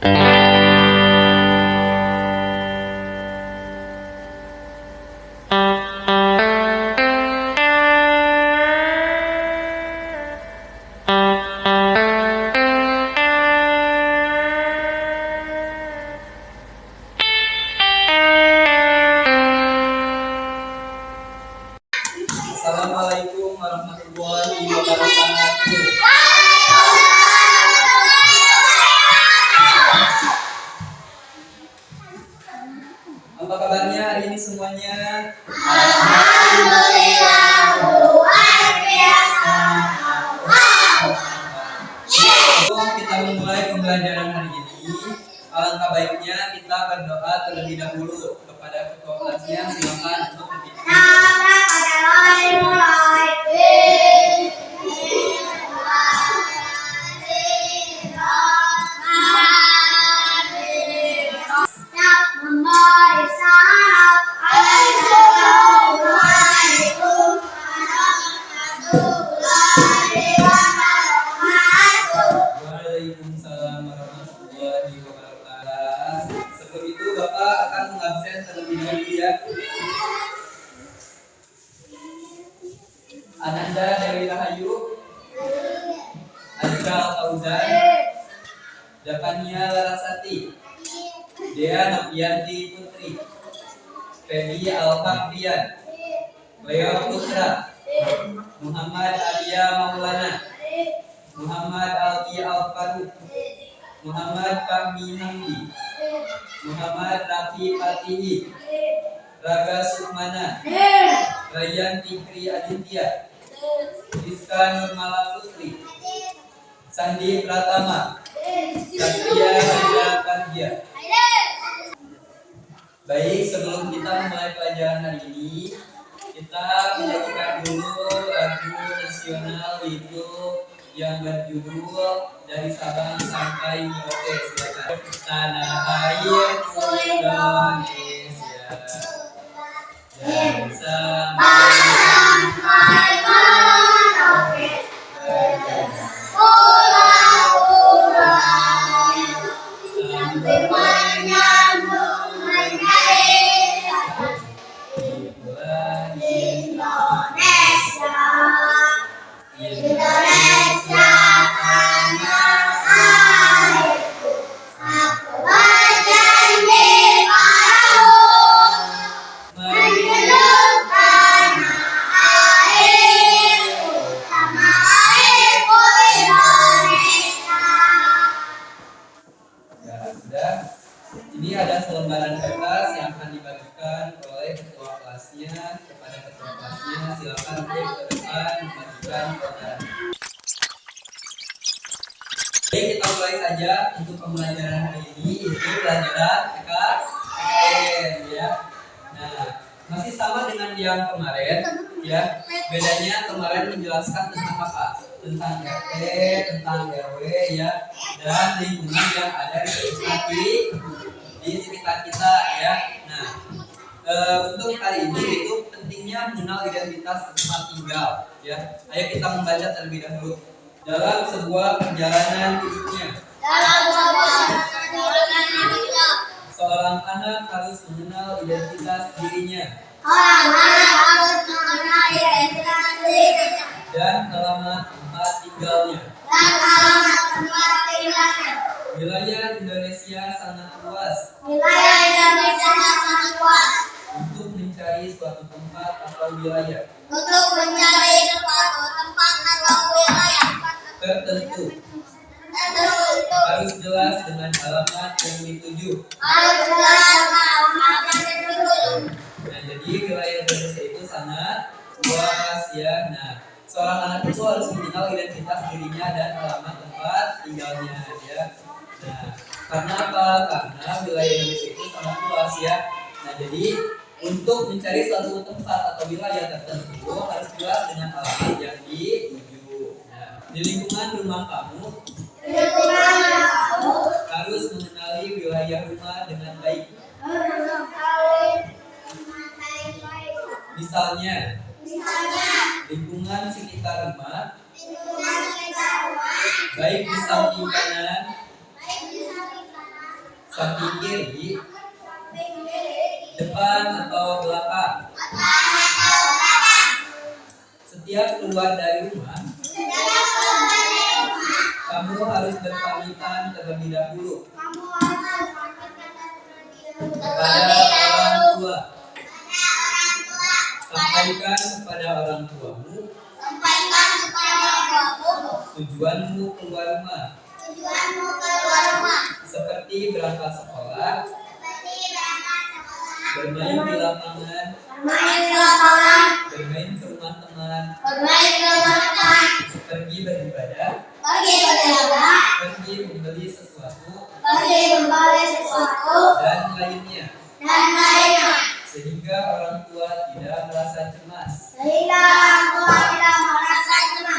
Assalamualaikum warahmatullahi wabarakatuh. Apa kabarnya hari ini semuanya? Alhamdulillah, luar biasa. Sebelum kita memulai pembelajaran hari ini, alangkah baiknya kita berdoa terlebih dahulu kepada ketua kelasnya. Silakan untuk berbicara. Waalaikumsalam warahmatullahi wabarakatuh. Sebelum itu Bapak akan mengabsen terlebih dahulu ya. Ananda Dewi Rahayu, Azra Fauzan, Davania Larasati, Dea Novianti Putri, Feby Alfakrian, Leo Putra, Muhammad Alia Maulana, Muhammad Alfi Alfaru, Muhammad Fahmi Hamdi, Muhammad Rafi Fatihi, Raga Sukmana, Rayyan Fikri Aditya, Rizka Nurmala Putri, Sandi Pratama, Satria Haida Kardia. Baik, sebelum kita memulai pelajaran hari ini, kita menyanyikan dulu lagu nasional itu yang berjudul Dari Sabang Sampai Merauke. Silakan. Tanah airku Indonesia, dari Sabang Sampai Merauke, pulau-pulau sampai menyambung merdeka Indonesia, Indonesia tanah airku. Aku berjanji padamu menjunjung tanah airku, tanah airku Indonesia. Ya, sudah. Ini ada selembaran kertas yang akan dibagikan oleh ketua kelasnya kepada ketua kelasnya. Silakan untuk ke depan membagikan selembaran. Baik, kita mulai saja untuk pembelajaran hari ini, yaitu pelajaran PKN ya. Nah, masih sama dengan yang kemarin ya. Bedanya kemarin menjelaskan tentang apa? Tentang RT, tentang RW ya, dan lingkungan yang ada di sekitar kita ya. Nah, untuk kali ini itu pentingnya mengenal identitas tempat tinggal ya. Ayo kita membaca terlebih dahulu. Dalam sebuah perjalanan hidupnya, seorang anak harus mengenal identitas dirinya dan alamat tempat tinggalnya. Wilayah Indonesia sangat luas. Untuk mencari suatu tempat atau wilayah tertentu harus jelas dengan alamat yang dituju. Nah, jadi wilayah Indonesia itu sangat luas ya. Nah, seorang anak itu harus mengenal identitas dirinya dan alamat tempat tinggalnya ya. Nah, karena apa? Karena wilayah Indonesia itu sangat luas ya. Nah, jadi untuk mencari suatu tempat atau wilayah tertentu harus jelas dengan alamat yang dituju. Nah, di lingkungan rumah kamu harus mengenali wilayah rumah dengan baik. Misalnya, lingkungan sekitar rumah, baik di samping kanan samping kiri, depan atau belakang. Setiap keluar dari rumah, kamu harus berpamitan terlebih dahulu kepada orang tua. Sampaikan kepada orang tuamu tujuanmu keluar rumah, seperti berangkat sekolah, bermain di lapangan, bermain ke rumah teman, pergi beribadah, pergi membeli sesuatu, dan lainnya, sehingga orang tua tidak merasa cemas.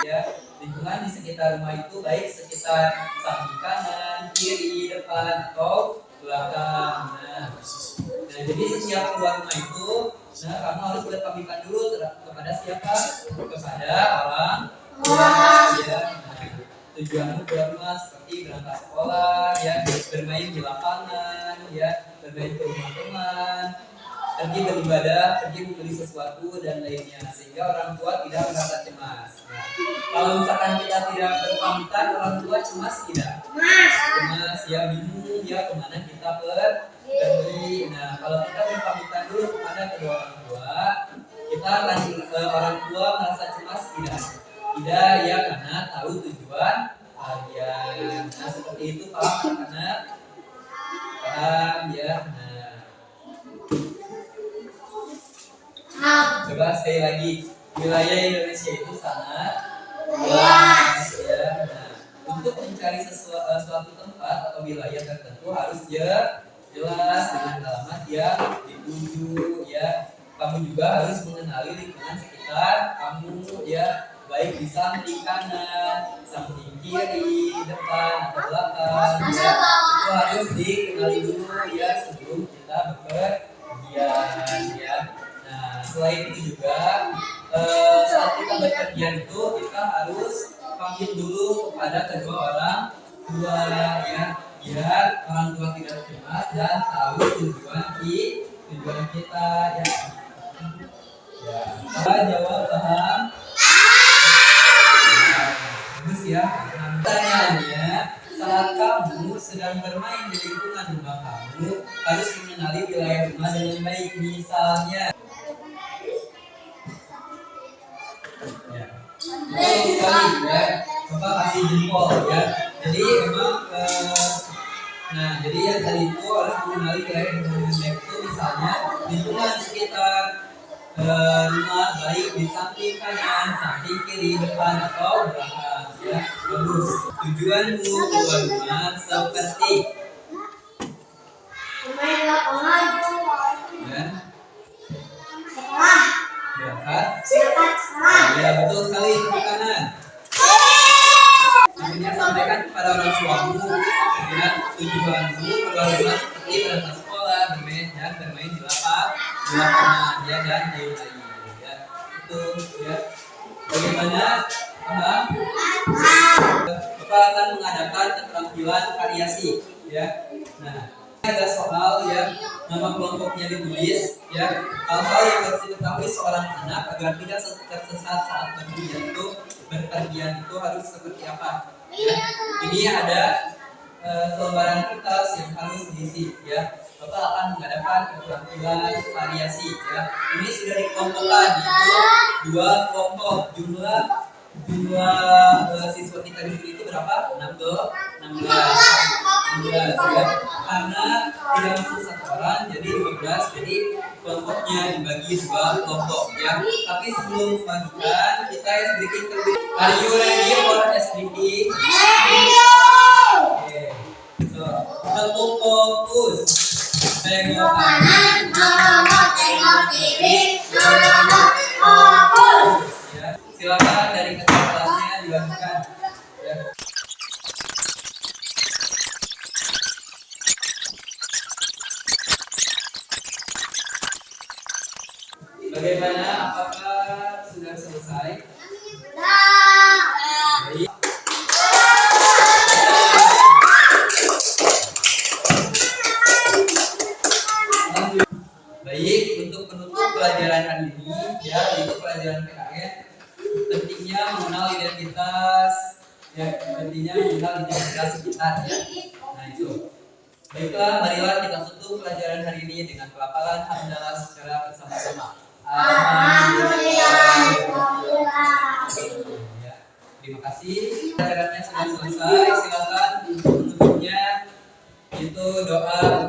Ya, lingkungan di sekitar rumah itu baik sekitar samping kanan, kiri, depan, atau belakang. Nah, jadi setiap keluar rumah itu, kamu harus berpamitan dulu kepada siapa? Kepada orang tua. Ya. Tujuanmu keluar rumah seperti berangkat sekolah, ya, bermain di lapangan, ya, bermain ke rumah teman, pergi beribadah, pergi membeli sesuatu dan lainnya, sehingga orang tua tidak merasa cemas. Nah, kalau misalkan kita tidak berpamitan, orang tua cemas tidak? Cemas, ya, bingung, ya, kemana kita pergi. Nah, kalau kita berpamitan dulu kepada kedua orang tua, kita orang tua merasa cemas tidak? Tidak, ya, karena tahu tujuan kalian. Nah, seperti itu, paham anak-anak? Paham, ya. Coba sekali lagi, wilayah Indonesia itu sangat luas, ya. Nah, untuk mencari suatu tempat atau wilayah tertentu harus jelas dengan alamat yang dituju, ya. Kamu juga harus mengenali lingkungan sekitar kamu, ya, baik di samping kanan, samping kiri, depan atau belakang, ya. Itu harus dikenali dulu, ya, sebelum kita bepergian, ya. Nah, selain itu juga saat kita berpergian itu kita harus pamit dulu kepada kedua orang tua, ya, biar orang tua tidak cemas dan tahu tujuan kita, ya. Ya, jawab paham? Bagus, ya. Pertanyaannya, saat kamu sedang bermain di lingkungan rumah kamu, harus mengenali wilayah rumah dengan baik. Misalnya, ya, betul sekali, ya. Bapak kasih jempol, ya. Jadi emang, nah, jadi yang tadi itu harus mengenali wilayah rumah dengan baik itu, misalnya lingkungan sekitar rumah, baik di samping kanan, samping kiri, depan atau belakang, ya. Bagus. Tujuanmu keluar rumah seperti, ya, berangkat. Ya, betul sekali, tepuk tangan. Akhirnya sampaikan kepada orang tuamu, ya, tujuanmu keluar rumah seperti berangkat sekolah, bermain di lapangan, ya, dan lain-lain, ya. Itu, ya. Bagaimana? Paham? Bapak akan mengadakan keterampilan variasi, ya. Nah, ada soal, ya, nama kelompoknya ditulis, ya. Hal-hal yang harus diketahui seorang anak agar tidak tersesat saat berpergian itu harus seperti apa, ya. Ini ada selembaran kertas yang harus diisi, ya. Bapak akan mengadakan keterampilan variasi, ya. Ini sudah dikelompokkan, yaitu 2 kelompok. Jumlah siswa kita di sini itu berapa? 16, ya. Karena tidak masuk 1 orang, jadi 15. Jadi kelompoknya dibagi 2 kelompok, ya. Tapi sebelum melanjutkan, kita speaking terlebih. Are you ready for speaking? Oke. So, tetap fokus. Tengok kanan, tengok kiri, fokus. Ya, silakan dari ketua kelasnya dilanjutkan. Ya. Bagaimana? Apakah sudah selesai? Baik. pelajaran ini ya, yaitu pelajaran PKN, pentingnya mengenal identitas ya, pentingnya mengenal identitas kita ya. Nah itu. Baiklah, marilah kita tutup pelajaran hari ini dengan pelafalan hamdalah secara bersama-sama. Alhamdulillah. Ya, terima kasih. Pelajarannya sudah selesai. Silakan untuk menutupnya itu doa